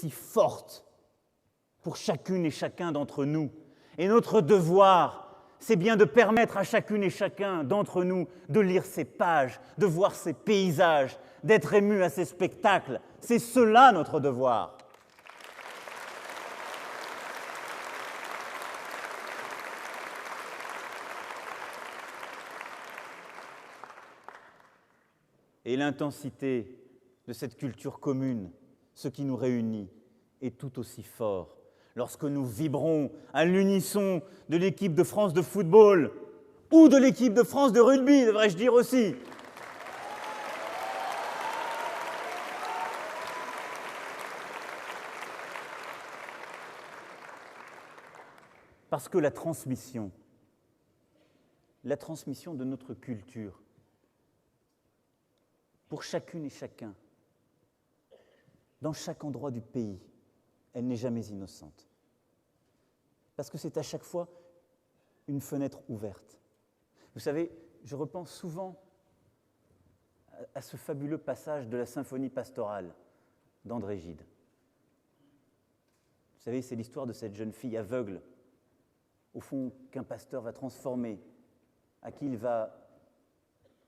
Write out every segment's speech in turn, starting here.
aussi forte pour chacune et chacun d'entre nous. Et notre devoir, c'est bien de permettre à chacune et chacun d'entre nous de lire ces pages, de voir ces paysages, d'être ému à ces spectacles. C'est cela notre devoir. Et l'intensité de cette culture commune, ce qui nous réunit, est tout aussi fort. Lorsque nous vibrons à l'unisson de l'équipe de France de football ou de l'équipe de France de rugby, devrais-je dire aussi. Parce que la transmission de notre culture, pour chacune et chacun, dans chaque endroit du pays, elle n'est jamais innocente. Parce que c'est à chaque fois une fenêtre ouverte. Vous savez, je repense souvent à ce fabuleux passage de la symphonie pastorale d'André Gide. Vous savez, c'est l'histoire de cette jeune fille aveugle, au fond, qu'un pasteur va transformer, à qui il va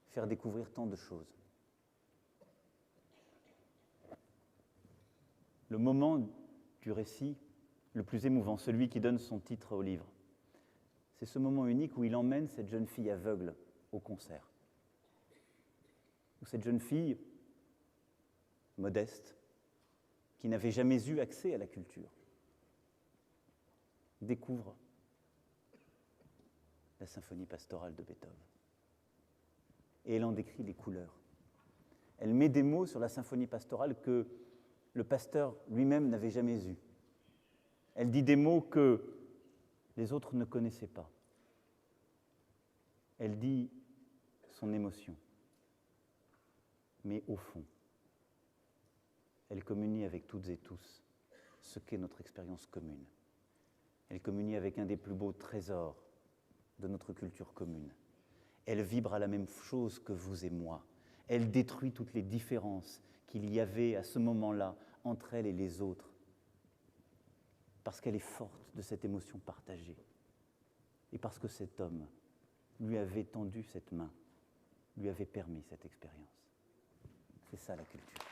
faire découvrir tant de choses. Le moment du récit le plus émouvant, celui qui donne son titre au livre, c'est ce moment unique où il emmène cette jeune fille aveugle au concert. Où cette jeune fille, modeste, qui n'avait jamais eu accès à la culture, découvre la symphonie pastorale de Beethoven. Et elle en décrit les couleurs. Elle met des mots sur la symphonie pastorale que le pasteur lui-même n'avait jamais eus. Elle dit des mots que les autres ne connaissaient pas. Elle dit son émotion. Mais au fond, elle communie avec toutes et tous ce qu'est notre expérience commune. Elle communie avec un des plus beaux trésors de notre culture commune. Elle vibre à la même chose que vous et moi. Elle détruit toutes les différences qu'il y avait à ce moment-là entre elle et les autres, parce qu'elle est forte de cette émotion partagée, et parce que cet homme lui avait tendu cette main, lui avait permis cette expérience. C'est ça la culture.